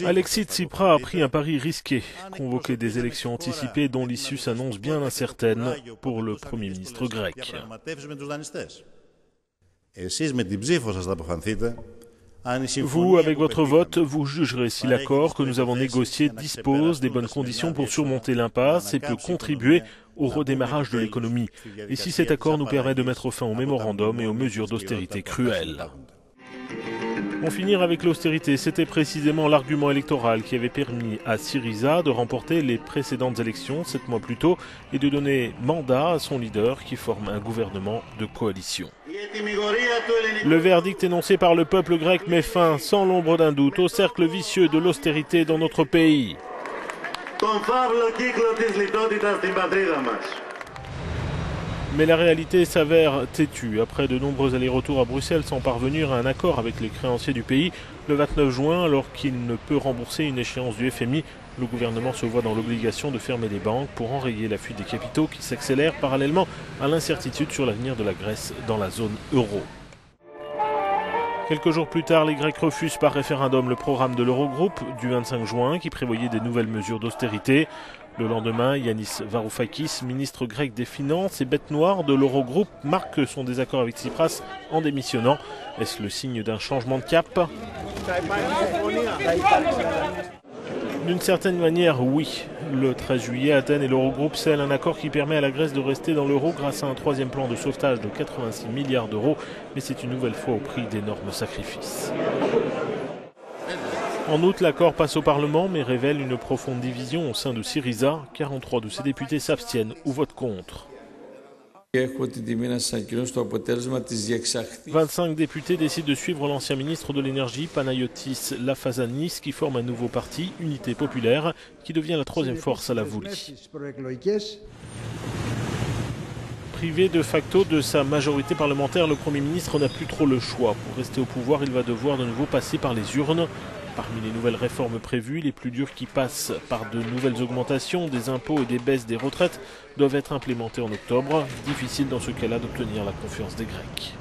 Alexis Tsipras a pris un pari risqué, convoquer des élections anticipées dont l'issue s'annonce bien incertaine pour le Premier ministre grec. Vous, avec votre vote, vous jugerez si l'accord que nous avons négocié dispose des bonnes conditions pour surmonter l'impasse et peut contribuer au redémarrage de l'économie, et si cet accord nous permet de mettre fin au mémorandum et aux mesures d'austérité cruelles. En finir avec l'austérité, c'était précisément l'argument électoral qui avait permis à Syriza de remporter les précédentes élections 7 mois plus tôt et de donner mandat à son leader qui forme un gouvernement de coalition. Le verdict énoncé par le peuple grec met fin sans l'ombre d'un doute au cercle vicieux de l'austérité dans notre pays. Mais la réalité s'avère têtue. Après de nombreux allers-retours à Bruxelles sans parvenir à un accord avec les créanciers du pays, le 29 juin, alors qu'il ne peut rembourser une échéance du FMI, le gouvernement se voit dans l'obligation de fermer les banques pour enrayer la fuite des capitaux qui s'accélère parallèlement à l'incertitude sur l'avenir de la Grèce dans la zone euro. Quelques jours plus tard, les Grecs refusent par référendum le programme de l'Eurogroupe du 25 juin qui prévoyait des nouvelles mesures d'austérité. Le lendemain, Yanis Varoufakis, ministre grec des Finances et bête noire de l'Eurogroupe, marque son désaccord avec Tsipras en démissionnant. Est-ce le signe d'un changement de cap ? D'une certaine manière, oui. Le 13 juillet, Athènes et l'Eurogroupe scellent un accord qui permet à la Grèce de rester dans l'euro grâce à un troisième plan de sauvetage de 86 milliards d'euros, mais c'est une nouvelle fois au prix d'énormes sacrifices. En août, l'accord passe au Parlement, mais révèle une profonde division au sein de Syriza. 43 de ses députés s'abstiennent ou votent contre. 25 députés décident de suivre l'ancien ministre de l'énergie, Panayotis Lafazanis, qui forme un nouveau parti, Unité Populaire, qui devient la troisième force à la Vouli. Privé de facto de sa majorité parlementaire, le Premier ministre n'a plus trop le choix. Pour rester au pouvoir, il va devoir de nouveau passer par les urnes. Parmi les nouvelles réformes prévues, les plus dures qui passent par de nouvelles augmentations des impôts et des baisses des retraites doivent être implémentées en octobre. Difficile dans ce cas-là d'obtenir la confiance des Grecs.